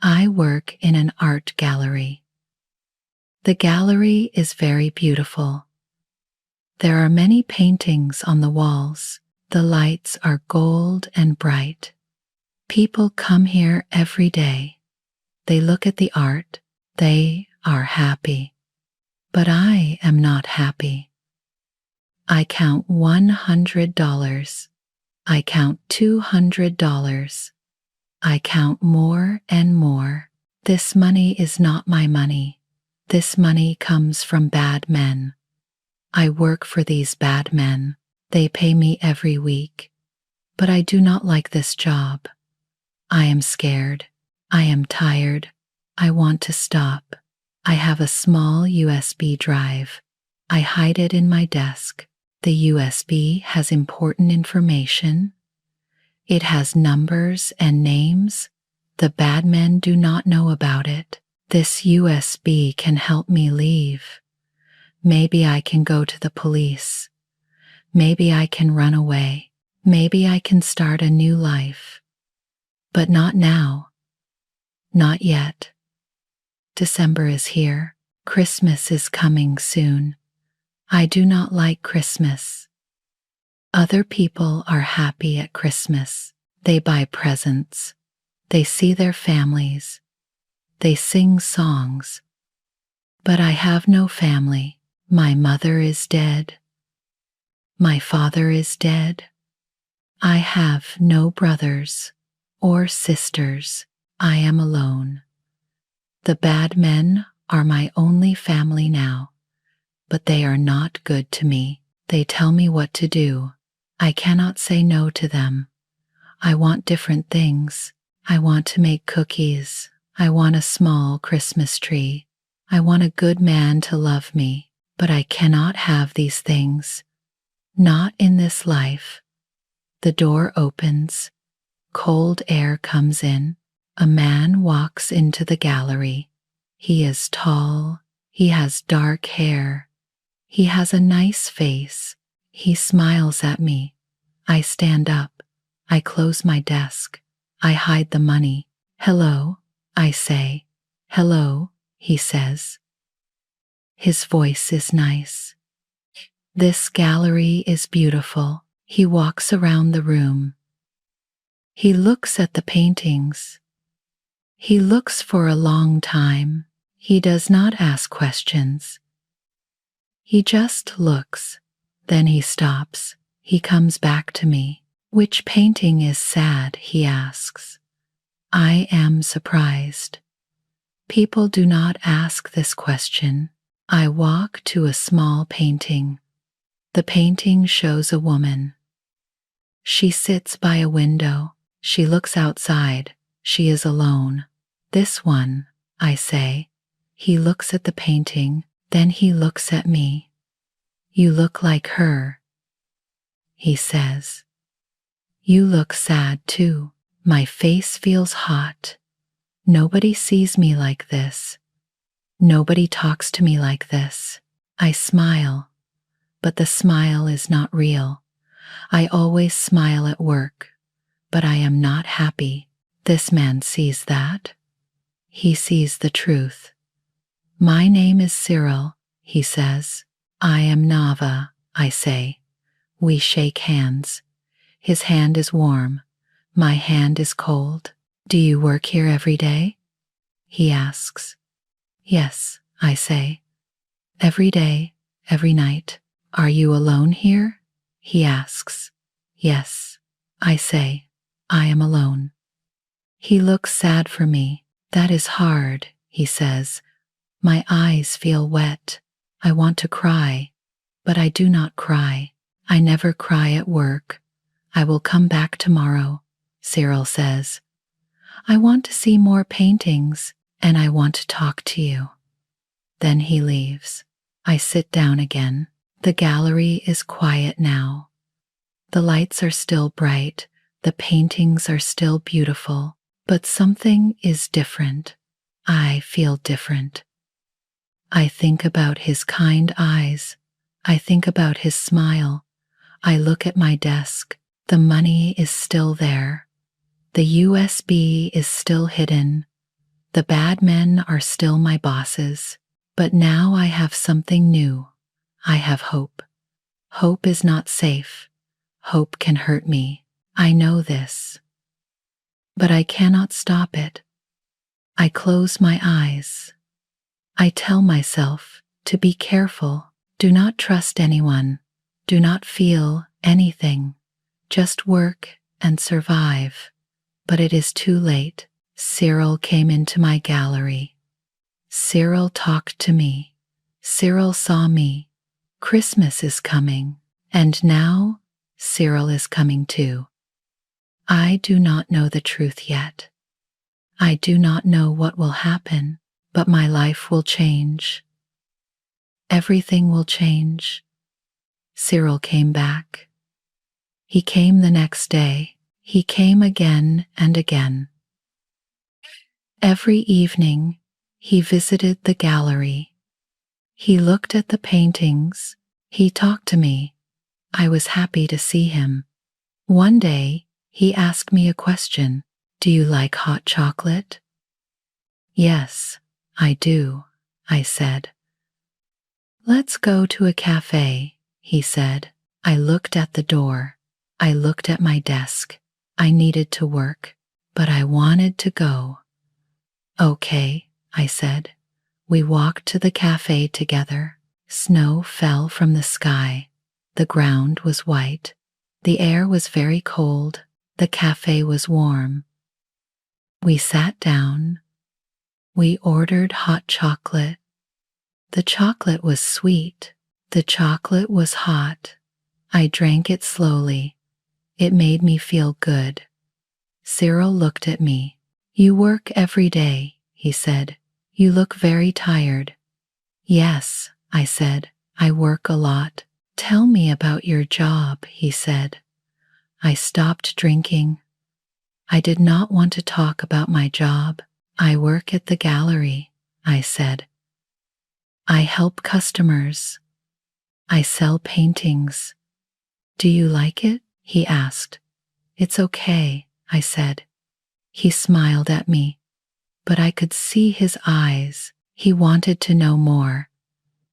I work in an art gallery. The gallery is very beautiful. There are many paintings on the walls. The lights are gold and bright. People come here every day. They look at the art. They are happy. But I am not happy. I count $100. I count $200. I count more and more. This money is not my money. This money comes from bad men. I work for these bad men. They pay me every week. But I do not like this job. I am scared. I am tired. I want to stop. I have a small USB drive. I hide it in my desk. The USB has important information. It has numbers and names. The bad men do not know about it. This USB can help me leave. Maybe I can go to the police. Maybe I can run away. Maybe I can start a new life. But not now. Not yet. December is here. Christmas is coming soon. I do not like Christmas. Other people are happy at Christmas. They buy presents. They see their families. They sing songs. But I have no family. My mother is dead. My father is dead. I have no brothers or sisters. I am alone. The bad men are my only family now, but they are not good to me. They tell me what to do. I cannot say no to them. I want different things. I want to make cookies. I want a small Christmas tree. I want a good man to love me, but I cannot have these things. Not in this life. The door opens. Cold air comes in. A man walks into the gallery. He is tall. He has dark hair. He has a nice face. He smiles at me. I stand up. I close my desk. I hide the money. Hello, I say. Hello, he says. His voice is nice. This gallery is beautiful. He walks around the room. He looks at the paintings. He looks for a long time. He does not ask questions. He just looks. Then he stops. He comes back to me. Which painting is sad? He asks. I am surprised. People do not ask this question. I walk to a small painting. The painting shows a woman. She sits by a window. She looks outside. She is alone. This one, I say. He looks at the painting. Then he looks at me. You look like her, he says. You look sad too. My face feels hot. Nobody sees me like this. Nobody talks to me like this. I smile, but the smile is not real. I always smile at work, but I am not happy. This man sees that. He sees the truth. My name is Sirill, he says. I am Nava, I say. We shake hands. His hand is warm. My hand is cold. Do you work here every day? He asks. Yes, I say. Every day, every night. Are you alone here? He asks. Yes, I say. I am alone. He looks sad for me. That is hard, he says. My eyes feel wet. I want to cry, but I do not cry. I never cry at work. I will come back tomorrow, Sirill says. I want to see more paintings, and I want to talk to you. Then he leaves. I sit down again. The gallery is quiet now. The lights are still bright. The paintings are still beautiful, but something is different. I feel different. I think about his kind eyes. I think about his smile. I look at my desk. The money is still there. The USB is still hidden. The bad men are still my bosses, but now I have something new. I have hope. Hope is not safe. Hope can hurt me. I know this. But I cannot stop it. I close my eyes. I tell myself to be careful. Do not trust anyone. Do not feel anything. Just work and survive. But it is too late. Sirill came into my gallery. Sirill talked to me. Sirill saw me. Christmas is coming. And now Sirill is coming too. I do not know the truth yet. I do not know what will happen, but my life will change. Everything will change. Sirill came back. He came the next day. He came again and again. Every evening, he visited the gallery. He looked at the paintings. He talked to me. I was happy to see him. One day, he asked me a question. Do you like hot chocolate? Yes, I do, I said. Let's go to a cafe, he said. I looked at the door. I looked at my desk. I needed to work, but I wanted to go. Okay, I said. We walked to the cafe together. Snow fell from the sky. The ground was white. The air was very cold. The cafe was warm. We sat down. We ordered hot chocolate. The chocolate was sweet. The chocolate was hot. I drank it slowly. It made me feel good. Sirill looked at me. You work every day, he said. You look very tired. Yes, I said. I work a lot. Tell me about your job, he said. I stopped drinking. I did not want to talk about my job. I work at the gallery, I said. I help customers. I sell paintings. Do you like it? He asked. It's okay, I said. He smiled at me, but I could see his eyes. He wanted to know more.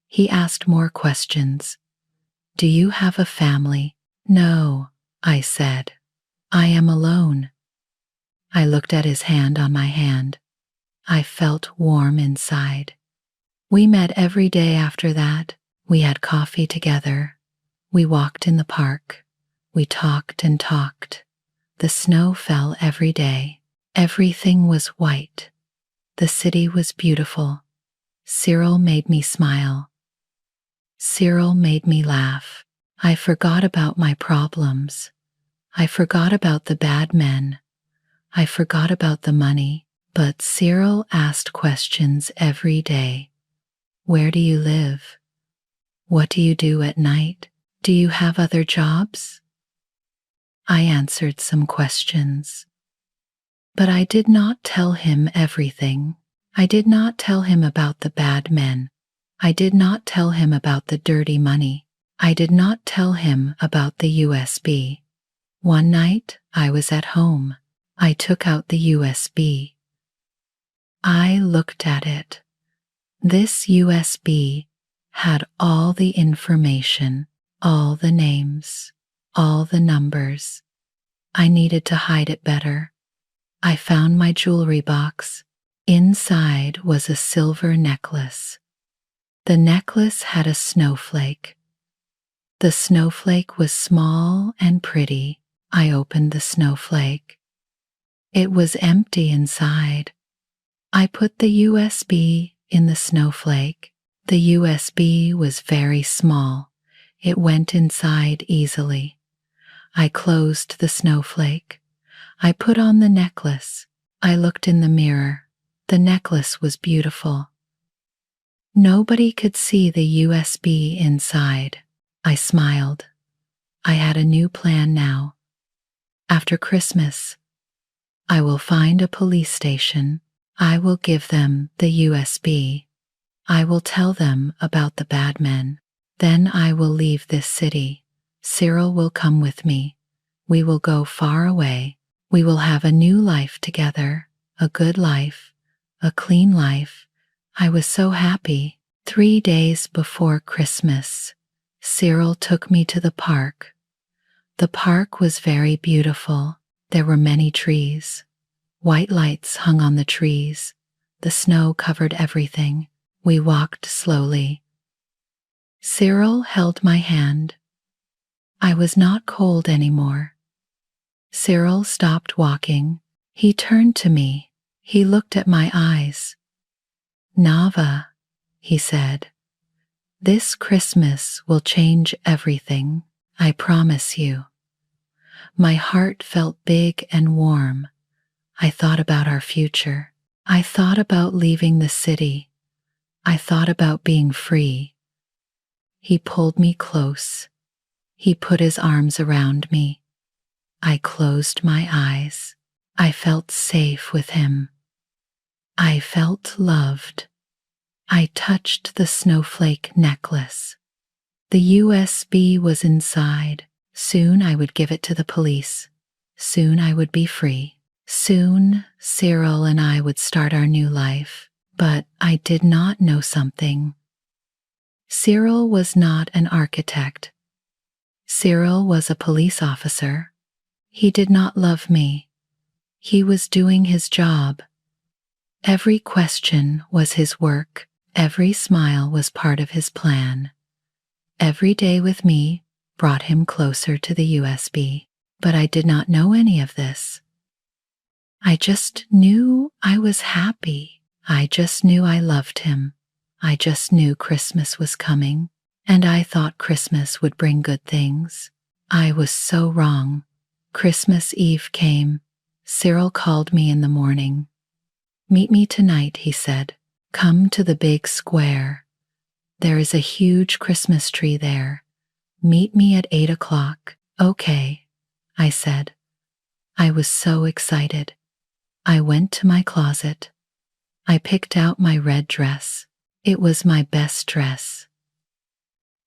He asked more questions. Do you have a family? No, I said. I am alone. I looked at his hand on my hand. I felt warm inside. We met every day after that. We had coffee together. We walked in the park. We talked and talked. The snow fell every day. Everything was white. The city was beautiful. Sirill made me smile. Sirill made me laugh. I forgot about my problems. I forgot about the bad men. I forgot about the money. But Sirill asked questions every day. Where do you live? What do you do at night? Do you have other jobs? I answered some questions. But I did not tell him everything. I did not tell him about the bad men. I did not tell him about the dirty money. I did not tell him about the USB. One night, I was at home. I took out the USB. I looked at it. This USB had all the information, all the names, all the numbers. I needed to hide it better. I found my jewelry box. Inside was a silver necklace. The necklace had a snowflake. The snowflake was small and pretty. I opened the snowflake. It was empty inside. I put the USB in the snowflake. The USB was very small. It went inside easily. I closed the snowflake. I put on the necklace. I looked in the mirror. The necklace was beautiful. Nobody could see the USB inside. I smiled. I had a new plan now. After Christmas, I will find a police station. I will give them the USB. I will tell them about the bad men. Then I will leave this city. Sirill will come with me. We will go far away. We will have a new life together, a good life, a clean life. I was so happy. 3 days before Christmas, Sirill took me to the park. The park was very beautiful. There were many trees. White lights hung on the trees. The snow covered everything. We walked slowly. Sirill held my hand. I was not cold anymore. Sirill stopped walking. He turned to me. He looked at my eyes. Nava, he said, this Christmas will change everything. I promise you. My heart felt big and warm. I thought about our future. I thought about leaving the city. I thought about being free. He pulled me close. He put his arms around me. I closed my eyes. I felt safe with him. I felt loved. I touched the snowflake necklace. The USB was inside. Soon I would give it to the police. Soon I would be free. Soon Sirill and I would start our new life. But I did not know something. Sirill was not an architect. Sirill was a police officer. He did not love me. He was doing his job. Every question was his work. Every smile was part of his plan. Every day with me brought him closer to the USB. But I did not know any of this. I just knew I was happy. I just knew I loved him. I just knew Christmas was coming, and I thought Christmas would bring good things. I was so wrong. Christmas Eve came. Sirill called me in the morning. Meet me tonight, he said. Come to the big square. There is a huge Christmas tree there. Meet me at 8 o'clock. Okay, I said. I was so excited. I went to my closet. I picked out my red dress. It was my best dress.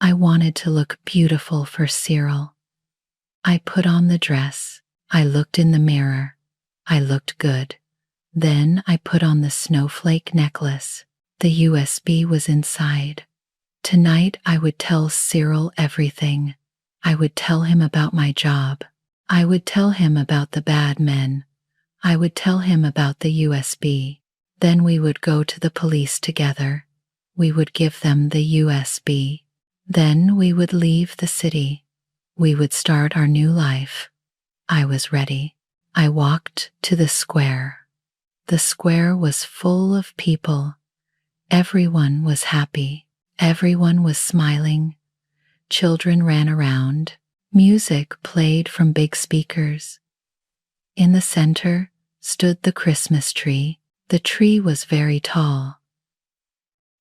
I wanted to look beautiful for Sirill. I put on the dress. I looked in the mirror. I looked good. Then I put on the snowflake necklace. The USB was inside. Tonight I would tell Sirill everything. I would tell him about my job. I would tell him about the bad men. I would tell him about the USB. Then we would go to the police together. We would give them the USB. Then we would leave the city. We would start our new life. I was ready. I walked to the square. The square was full of people. Everyone was happy. Everyone was smiling. Children ran around. Music played from big speakers. In the center stood the Christmas tree. The tree was very tall.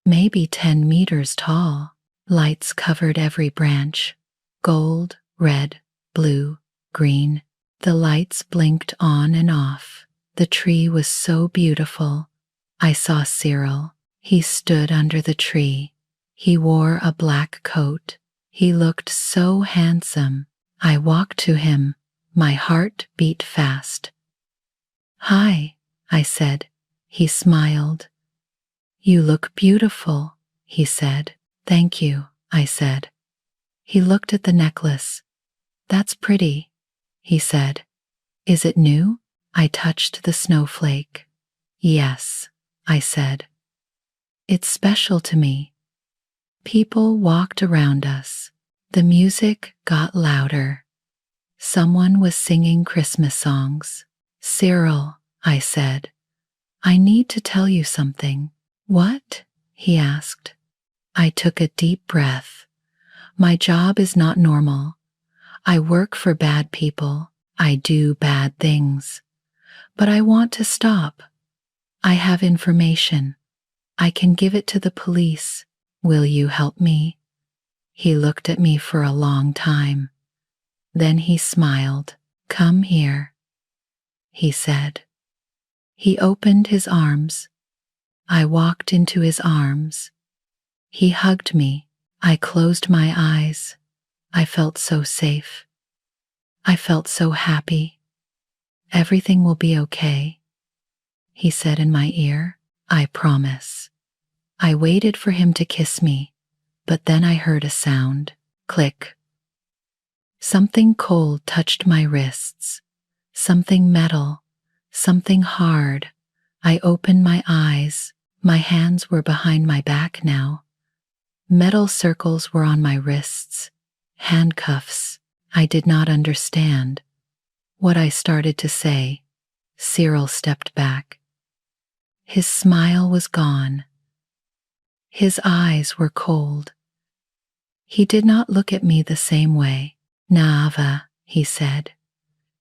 Maybe 10 meters tall. Lights covered every branch. Gold, red, blue, green. The lights blinked on and off. The tree was so beautiful. I saw Sirill. He stood under the tree. He wore a black coat. He looked so handsome. I walked to him. My heart beat fast. Hi, I said. He smiled. You look beautiful, he said. Thank you, I said. He looked at the necklace. That's pretty, he said. Is it new? I touched the snowflake. Yes, I said. It's special to me. People walked around us. The music got louder. Someone was singing Christmas songs. Sirill, I said. I need to tell you something. What? He asked. I took a deep breath. My job is not normal. I work for bad people. I do bad things. But I want to stop. I have information. I can give it to the police. Will you help me? He looked at me for a long time. Then he smiled. Come here, he said. He opened his arms. I walked into his arms. He hugged me. I closed my eyes. I felt so safe. I felt so happy. Everything will be okay, he said in my ear. I promise. I waited for him to kiss me, but then I heard a sound. Click. Something cold touched my wrists. Something metal. Something hard. I opened my eyes. My hands were behind my back now. Metal circles were on my wrists. Handcuffs. I did not understand what I started to say. Sirill stepped back. His smile was gone. His eyes were cold. He did not look at me the same way. Naava, he said.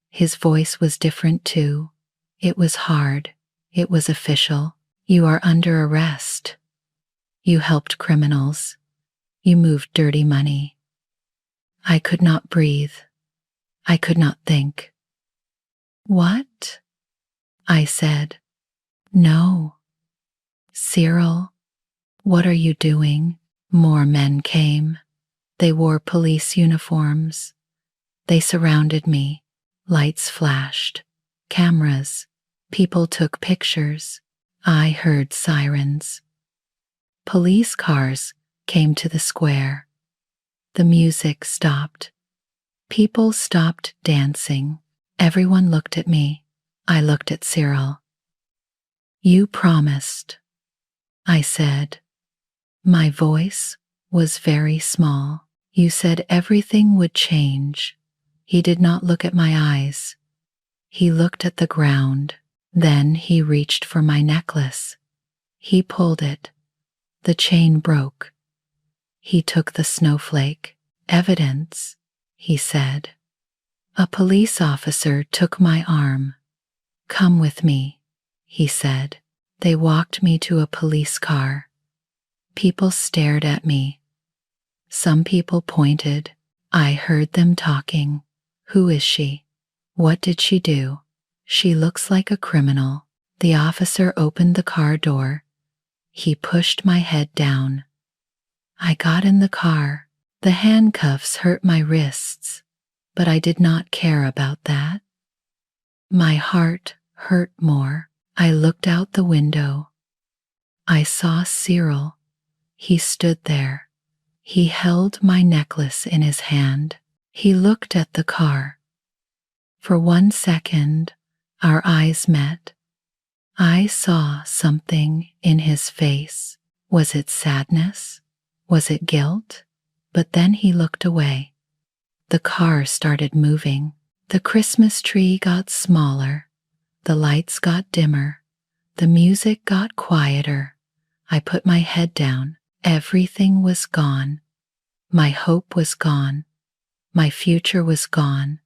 His voice was different too. It was hard. It was official. You are under arrest. You helped criminals. You moved dirty money. I could not breathe. I could not think. What? I said. No. Sirill, what are you doing? More men came. They wore police uniforms. They surrounded me. Lights flashed. Cameras. People took pictures. I heard sirens. Police cars came to the square. The music stopped. People stopped dancing. Everyone looked at me. I looked at Sirill. You promised, I said. My voice was very small. You said everything would change. He did not look at my eyes. He looked at the ground. Then he reached for my necklace. He pulled it. The chain broke. He took the snowflake. Evidence, he said. A police officer took my arm. Come with me, he said. They walked me to a police car. People stared at me. Some people pointed. I heard them talking. Who is she? What did she do? She looks like a criminal. The officer opened the car door. He pushed my head down. I got in the car. The handcuffs hurt my wrists, but I did not care about that. My heart hurt more. I looked out the window. I saw Sirill. He stood there. He held my necklace in his hand. He looked at the car. For 1 second, our eyes met. I saw something in his face. Was it sadness? Was it guilt? But then he looked away. The car started moving. The Christmas tree got smaller. The lights got dimmer. The music got quieter. I put my head down. Everything was gone. My hope was gone. My future was gone.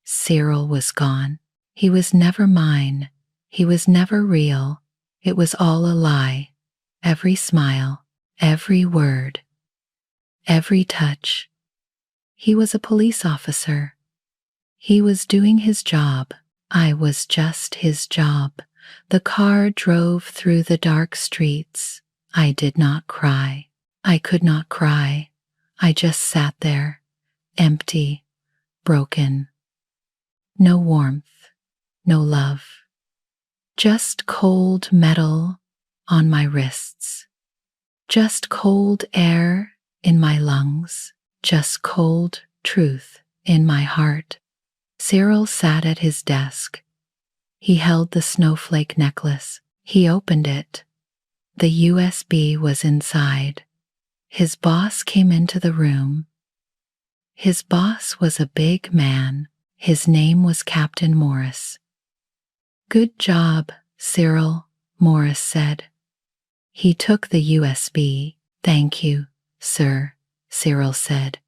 Sirill was gone. He was never mine. He was never real. It was all a lie. Every smile, every word, every touch. He was a police officer. He was doing his job. I was just his job. The car drove through the dark streets. I did not cry. I could not cry. I just sat there, empty, broken. No warmth, no love. Just cold metal on my wrists. Just cold air in my lungs. Just cold truth in my heart. Sirill sat at his desk. He held the snowflake necklace. He opened it. The USB was inside. His boss came into the room. His boss was a big man. His name was Captain Morris. Good job, Sirill, Morris said. He took the USB. Thank you, sir, Sirill said.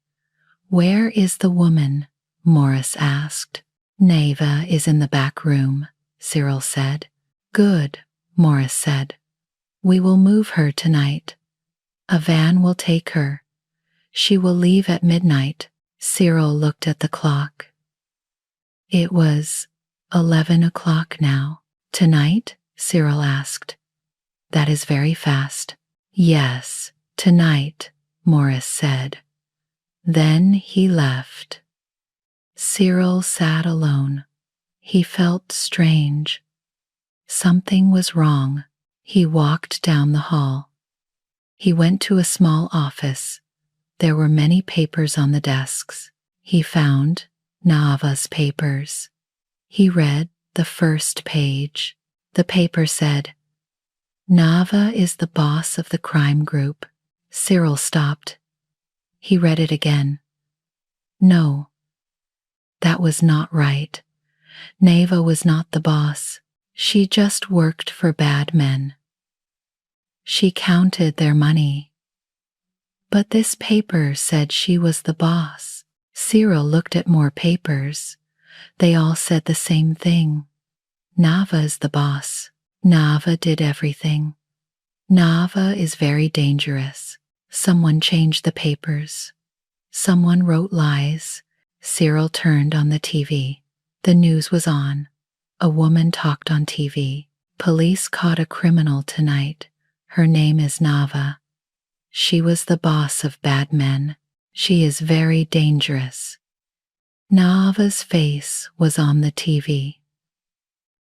Where is the woman? Morris asked. Naava is in the back room, Sirill said. Good, Morris said. We will move her tonight. A van will take her. She will leave at midnight. Sirill looked at the clock. It was 11 o'clock now. Tonight? Sirill asked. That is very fast. Yes, tonight, Morris said. Then he left. Sirill sat alone. He felt strange. Something was wrong. He walked down the hall. He went to a small office. There were many papers on the desks. He found Nava's papers. He read the first page. The paper said, "Nava is the boss of the crime group." Sirill stopped. He read it again. No, that was not right. Nava was not the boss. She just worked for bad men. She counted their money. But this paper said she was the boss. Sirill looked at more papers. They all said the same thing. Nava is the boss. Nava did everything. Nava is very dangerous. Someone changed the papers. Someone wrote lies. Sirill turned on the TV. The news was on. A woman talked on TV. Police caught a criminal tonight. Her name is Nava. She was the boss of bad men. She is very dangerous. Nava's face was on the TV.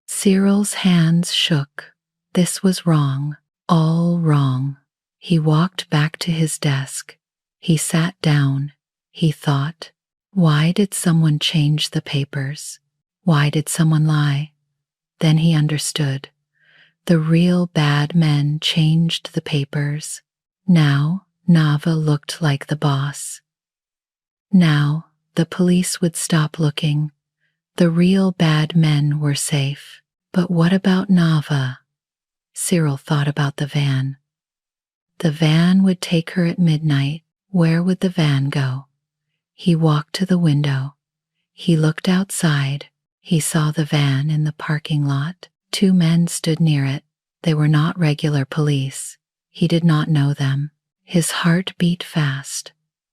Sirill's hands shook. This was wrong, all wrong. He walked back to his desk. He sat down. He thought, why did someone change the papers? Why did someone lie? Then he understood. The real bad men changed the papers. Now Nava looked like the boss. Now the police would stop looking. The real bad men were safe. But what about Nava? Sirill thought about the van. The van would take her at midnight. Where would the van go? He walked to the window. He looked outside. He saw the van in the parking lot. 2 men stood near it. They were not regular police. He did not know them. His heart beat fast.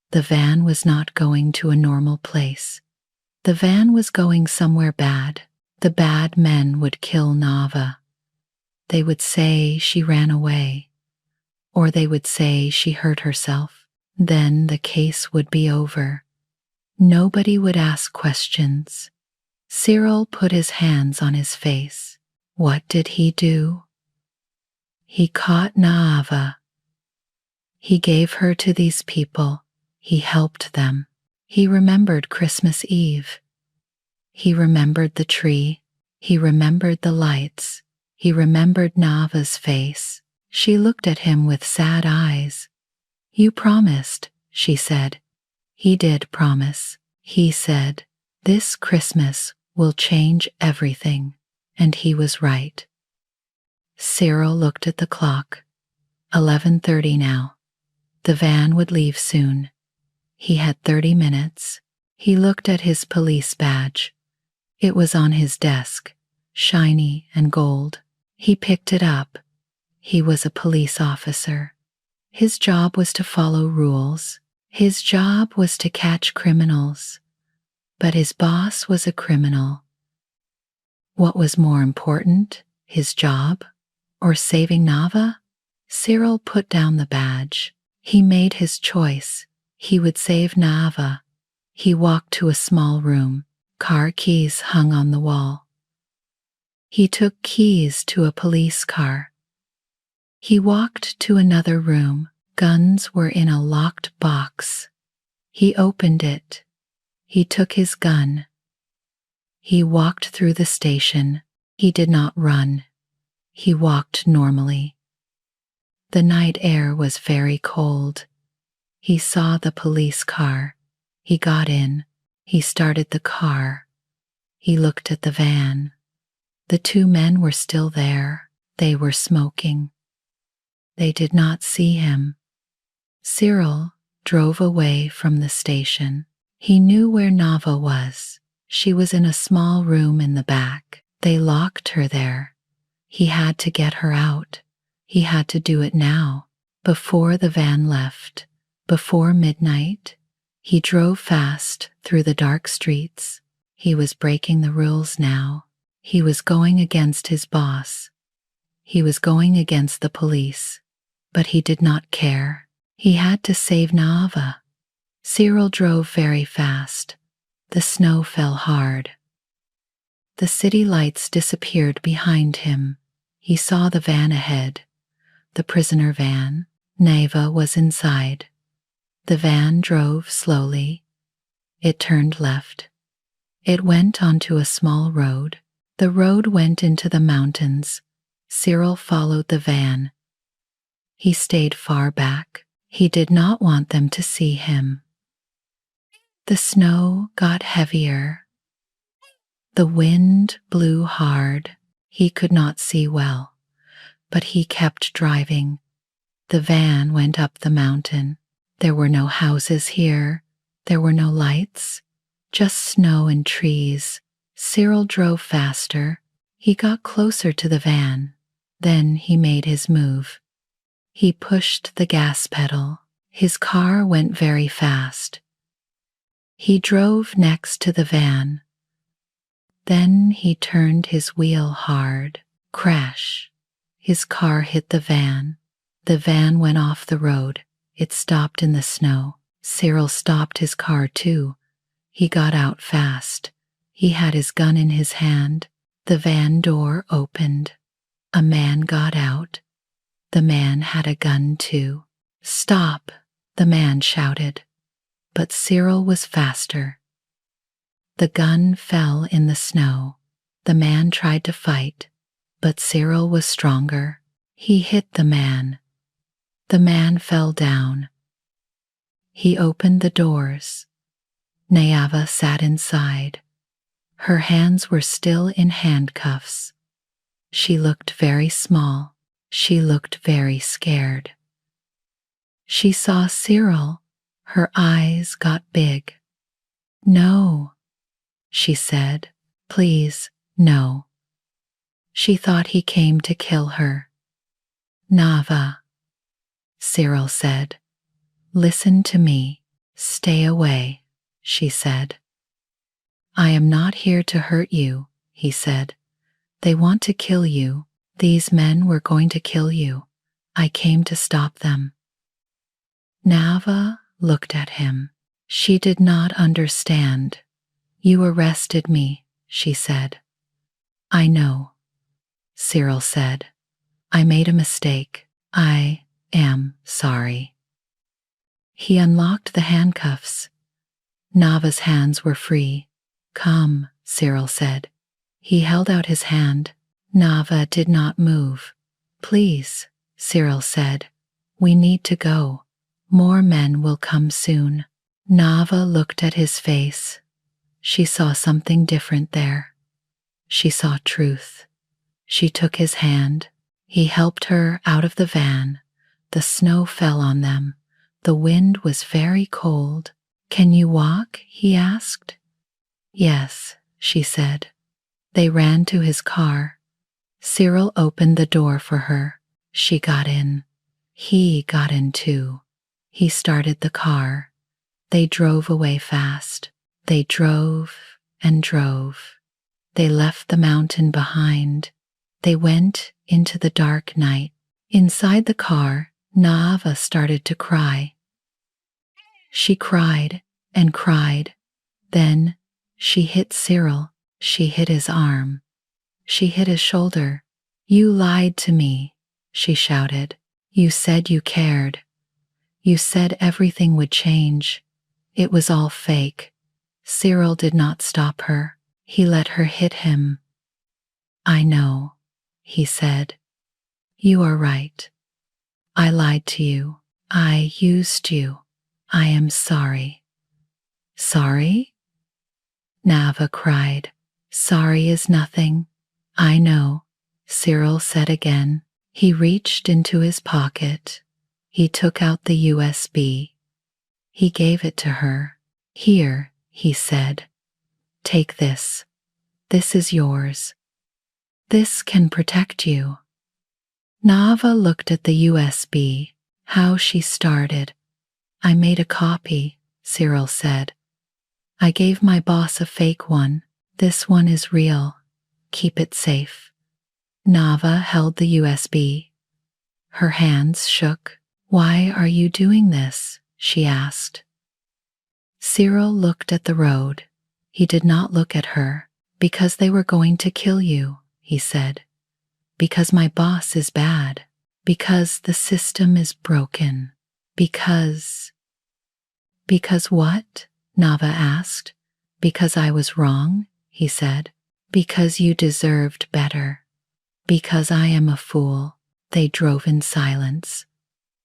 The van was not going to a normal place. The van was going somewhere bad. The bad men would kill Nava. They would say she ran away, or they would say she hurt herself. Then the case would be over. Nobody would ask questions. Sirill put his hands on his face. What did he do? He caught Nava. He gave her to these people. He helped them. He remembered Christmas Eve. He remembered the tree. He remembered the lights. He remembered Nava's face. She looked at him with sad eyes. "You promised," she said. He did promise. He said, "This Christmas will change everything." And he was right. Sirill looked at the clock. 11:30 now. The van would leave soon. He had 30 minutes. He looked at his police badge. It was on his desk, shiny and gold. He picked it up. He was a police officer. His job was to follow rules. His job was to catch criminals. But his boss was a criminal. What was more important, his job or saving Nava? Sirill put down the badge. He made his choice. He would save Nava. He walked to a small room. Car keys hung on the wall. He took keys to a police car. He walked to another room. Guns were in a locked box. He opened it. He took his gun. He walked through the station. He did not run. He walked normally. The night air was very cold. He saw the police car. He got in. He started the car. He looked at the van. The 2 men were still there. They were smoking. They did not see him. Sirill drove away from the station. He knew where Nava was. She was in a small room in the back. They locked her there. He had to get her out. He had to do it now, before the van left, before midnight. He drove fast through the dark streets. He was breaking the rules now. He was going against his boss. He was going against the police. But he did not care. He had to save Nava. Sirill drove very fast. The snow fell hard. The city lights disappeared behind him. He saw the van ahead. the prisoner van. Neva was inside. The van drove slowly. It turned left. It went onto a small road. The road went into the mountains. Sirill followed the van. He stayed far back. He did not want them to see him. The snow got heavier. The wind blew hard. He could not see well, but he kept driving. The van went up the mountain. There were no houses here. There were no lights, just snow and trees. Sirill drove faster. He got closer to the van. Then he made his move. He pushed the gas pedal. His car went very fast. He drove next to the van. Then he turned his wheel hard. Crash! His car hit the van. The van went off the road. It stopped in the snow. Sirill stopped his car too. He got out fast. He had his gun in his hand. The van door opened. A man got out. The man had a gun too. "Stop!" the man shouted. But Sirill was faster. The gun fell in the snow. The man tried to fight, but Sirill was stronger. He hit the man. The man fell down. He opened the doors. Neva sat inside. Her hands were still in handcuffs. She looked very small. She looked very scared. She saw Sirill. Her eyes got big. "No," she said. "Please, no." She thought he came to kill her. "Neva," Sirill said. "Listen to me. Stay away," she said. "I am not here to hurt you," he said. "They want to kill you. These men were going to kill you. I came to stop them." Neva looked at him. She did not understand. "You arrested me," she said. "I know," Sirill said. "I made a mistake. I am sorry." He unlocked the handcuffs. Neva's hands were free. "Come," Sirill said. He held out his hand. Neva did not move. "Please," Sirill said. "We need to go. More men will come soon." Neva looked at his face. She saw something different there. She saw truth. She took his hand. He helped her out of the van. The snow fell on them. The wind was very cold. "Can you walk?" he asked. "Yes," she said. They ran to his car. Sirill opened the door for her. She got in. He got in too. He started the car. They drove away fast. They drove and drove. They left the mountain behind. They went into the dark night. Inside the car, Neva started to cry. She cried and cried. Then she hit Sirill. She hit his arm. She hit his shoulder. "You lied to me," she shouted. "You said you cared. You said everything would change. It was all fake." Sirill did not stop her. He let her hit him. "I know," he said. "You are right. I lied to you. I used you. I am sorry." "Sorry?" Neva cried. "Sorry is nothing. I know," Sirill said again. He reached into his pocket. He took out the USB. He gave it to her. "Here," he said. "Take this. This is yours. This can protect you." Neva looked at the USB. How she started. "I made a copy," Sirill said. "I gave my boss a fake one. This one is real. Keep it safe." Neva held the USB. Her hands shook. "Why are you doing this?" she asked. Sirill looked at the road. He did not look at her. "Because they were going to kill you," he said. "Because my boss is bad. Because the system is broken. Because what? Nava asked. Because I was wrong, he said. Because you deserved better. Because I am a fool. They drove in silence.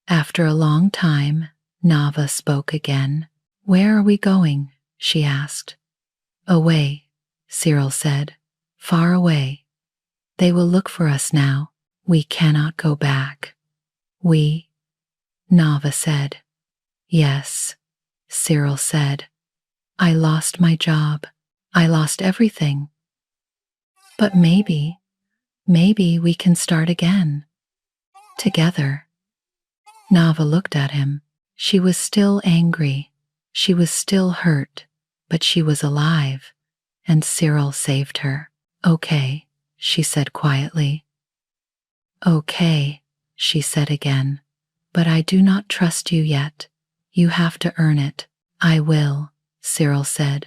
After a long time, Nava spoke again. Where are we going? She asked. Away, Sirill said. Far away. They will look for us now. We cannot go back. We? Nava said. Yes, Sirill said. I lost my job. I lost everything. But maybe we can start again. Together. Nava looked at him. She was still angry. She was still hurt, but she was alive, and Sirill saved her. Okay, she said quietly. Okay, she said again, but I do not trust you yet. You have to earn it. I will, Sirill said.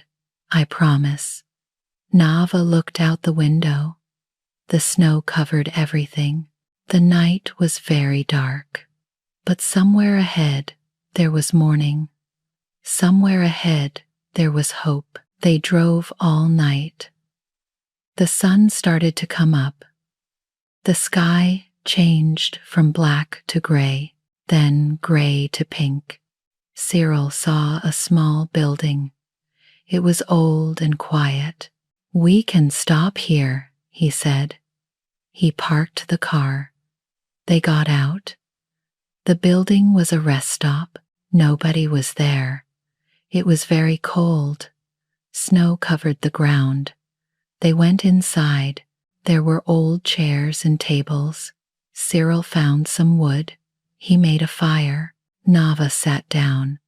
I promise. Nava looked out the window. The snow covered everything. The night was very dark. But somewhere ahead, there was morning. Somewhere ahead, there was hope. They drove all night. The sun started to come up. The sky changed from black to gray, then gray to pink. Sirill saw a small building. It was old and quiet. We can stop here, he said. He parked the car. They got out. The building was a rest stop. Nobody was there. It was very cold. Snow covered the ground. They went inside. There were old chairs and tables. Sirill found some wood. He made a fire. Nava sat down.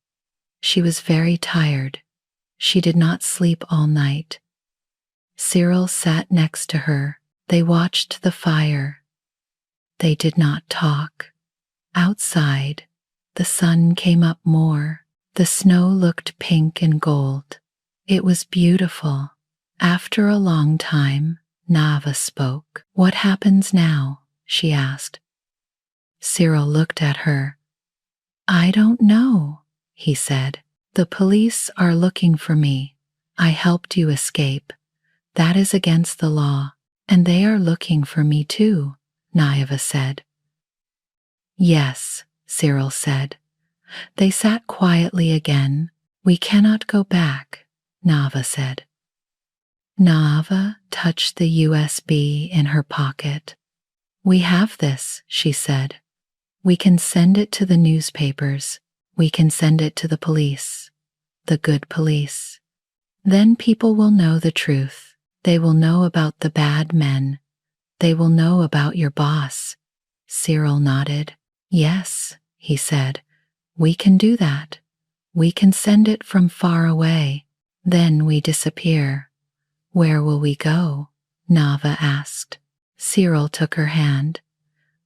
She was very tired. She did not sleep all night. Sirill sat next to her. They watched the fire. They did not talk. Outside, the sun came up more. The snow looked pink and gold. It was beautiful. After a long time, Nava spoke. What happens now? She asked. Sirill looked at her. I don't know, he said. The police are looking for me. I helped you escape. That is against the law. And they are looking for me too, Nava said. Yes, Sirill said. They sat quietly again. We cannot go back, Nava said. Nava touched the USB in her pocket. We have this, she said. We can send it to the newspapers. We can send it to the police. The good police. Then people will know the truth. They will know about the bad men. They will know about your boss. Sirill nodded. Yes, he said. We can do that. We can send it from far away. Then we disappear. Where will we go? Nava asked. Sirill took her hand.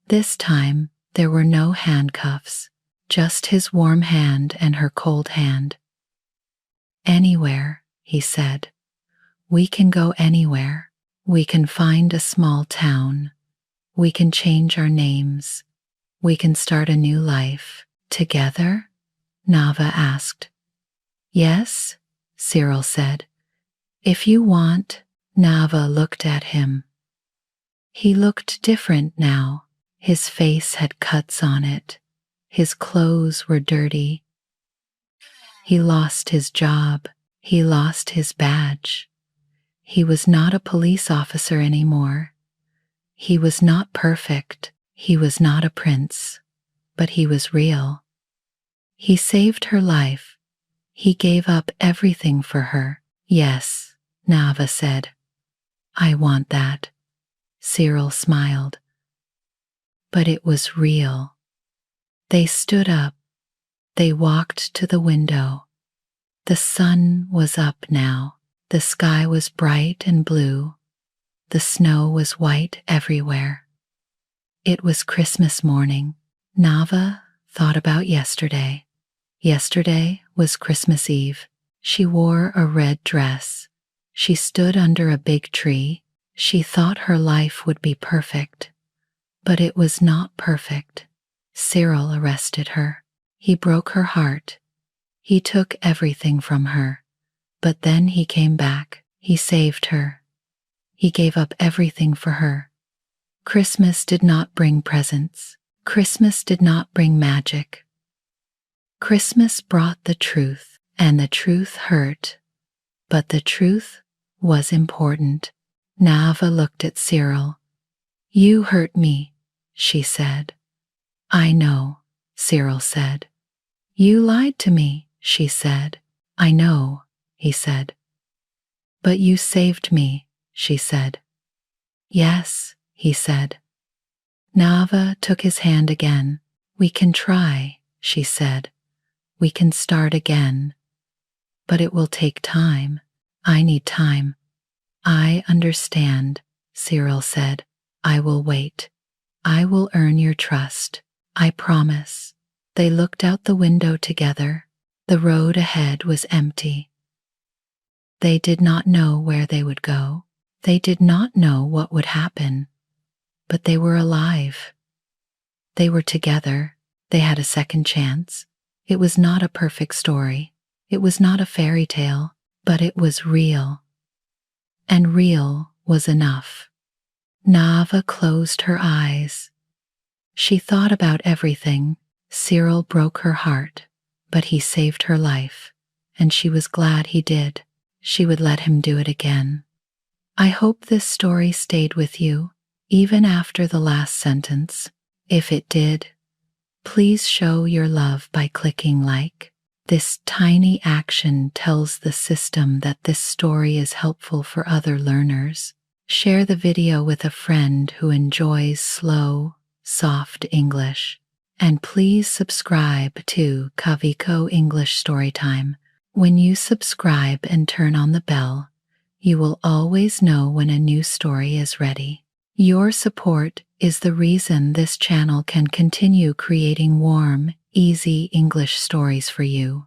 This time there were no handcuffs, just his warm hand and her cold hand. Anywhere, he said. We can go anywhere. We can find a small town. We can change our names. We can start a new life. Together? Nava asked. Yes, Sirill said. If you want. Nava looked at him. He looked different now. His face had cuts on it. His clothes were dirty. He lost his job. He lost his badge. He was not a police officer anymore. He was not perfect. He was not a prince. But he was real. He saved her life. He gave up everything for her. Yes, Nava said. I want that. Sirill smiled. But it was real. They stood up. They walked to the window. The sun was up now. The sky was bright and blue. The snow was white everywhere. It was Christmas morning. Nava thought about yesterday. Yesterday was Christmas Eve. She wore a red dress. She stood under a big tree. She thought her life would be perfect. But it was not perfect. Sirill arrested her. He broke her heart. He took everything from her. But then he came back. He saved her. He gave up everything for her. Christmas did not bring presents. Christmas did not bring magic. Christmas brought the truth, and the truth hurt. But the truth was important. Nava looked at Sirill. "You hurt me," she said. "I know," Sirill said. "You lied to me," she said. "I know," he said. "But you saved me," she said. "Yes," he said. Nava took his hand again. "We can try," she said. "We can start again. But it will take time. I need time." "I understand," Sirill said. "I will wait. I will earn your trust. I promise." They looked out the window together. The road ahead was empty. They did not know where they would go. They did not know what would happen. But they were alive. They were together. They had a second chance. It was not a perfect story. It was not a fairy tale, but it was real. And real was enough. Nava closed her eyes. She thought about everything. Sirill broke her heart, but he saved her life, and she was glad he did. She would let him do it again. I hope this story stayed with you, even after the last sentence. If it did, please show your love by clicking like. This tiny action tells the system that this story is helpful for other learners. Share the video with a friend who enjoys slow, soft English. And please subscribe to Kaviko English Storytime. When you subscribe and turn on the bell, you will always know when a new story is ready. Your support is the reason this channel can continue creating warm, easy English stories for you.